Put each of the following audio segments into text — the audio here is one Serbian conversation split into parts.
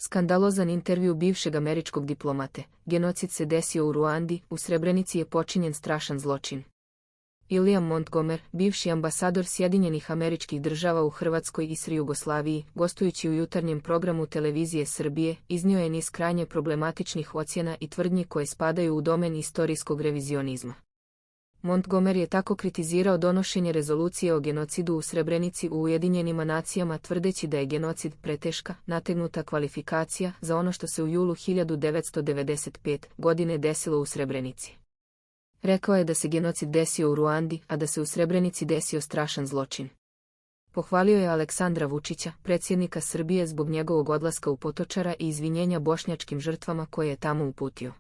Skandalozan intervju bivšeg američkog diplomate. Genocid se desio u Ruandi, u Srebrenici je počinjen strašan zločin. William Montgomery, bivši ambasador Sjedinjenih Američkih Država u Hrvatskoj i Sri Jugoslaviji, gostujući u jutarnjem programu televizije Srbije, iznio je niz krajnje problematičnih ocjena i tvrdnji koje spadaju u domen istorijskog revizionizma. Montgomery je tako kritizirao donošenje rezolucije o genocidu u Srebrenici u Ujedinjenim nacijama tvrdeći da je genocid preteška, nategnuta kvalifikacija za ono što se u julu 1995. godine desilo u Srebrenici. Rekao je da se genocid desio u Ruandi, a da se u Srebrenici desio strašan zločin. Pohvalio je Aleksandra Vučića, predsjednika Srbije, zbog njegovog odlaska u Potočara i izvinjenja bošnjačkim žrtvama koje je tamo uputio.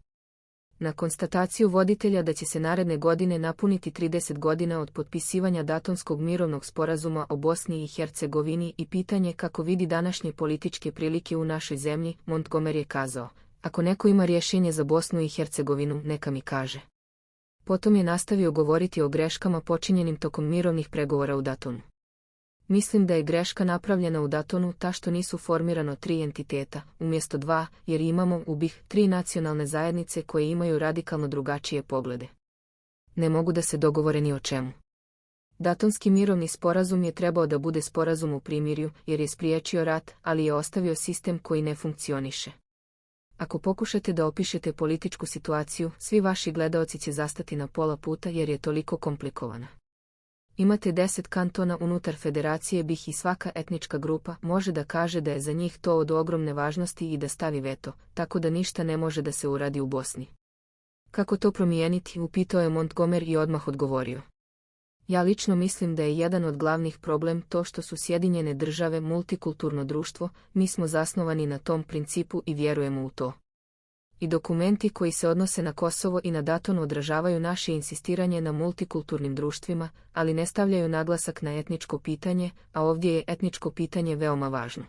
Na konstataciju voditelja da će se naredne godine napuniti 30 godina od potpisivanja Daytonskog mirovnog sporazuma o Bosni i Hercegovini i pitanje kako vidi današnje političke prilike u našoj zemlji, Montgomery je kazao: "Ako neko ima rješenje za Bosnu i Hercegovinu, neka mi kaže." Potom je nastavio govoriti o greškama počinjenim tokom mirovnih pregovora u Daytonu. "Mislim da je greška napravljena u Daytonu ta što nisu formirano 3 entiteta, umjesto 2, jer imamo u BiH 3 nacionalne zajednice koje imaju radikalno drugačije poglede. Ne mogu da se dogovore ni o čemu." Daytonski mirovni sporazum je trebao da bude sporazum u primirju, jer je spriječio rat, ali je ostavio sistem koji ne funkcioniše. Ako pokušate da opišete političku situaciju, svi vaši gledaoci će zastati na pola puta jer je toliko komplikovana. Imate 10 kantona unutar federacije BiH i svaka etnička grupa može da kaže da je za njih to od ogromne važnosti i da stavi veto, tako da ništa ne može da se uradi u Bosni. "Kako to promijeniti?" upitao je Montgomery i odmah odgovorio: "Ja lično mislim da je jedan od glavnih problem to što su Sjedinjene Države multikulturno društvo, mi smo zasnovani na tom principu i vjerujemo u to. I dokumenti koji se odnose na Kosovo i na Dayton odražavaju naše insistiranje na multikulturnim društvima, ali ne stavljaju naglasak na etničko pitanje, a ovdje je etničko pitanje veoma važno."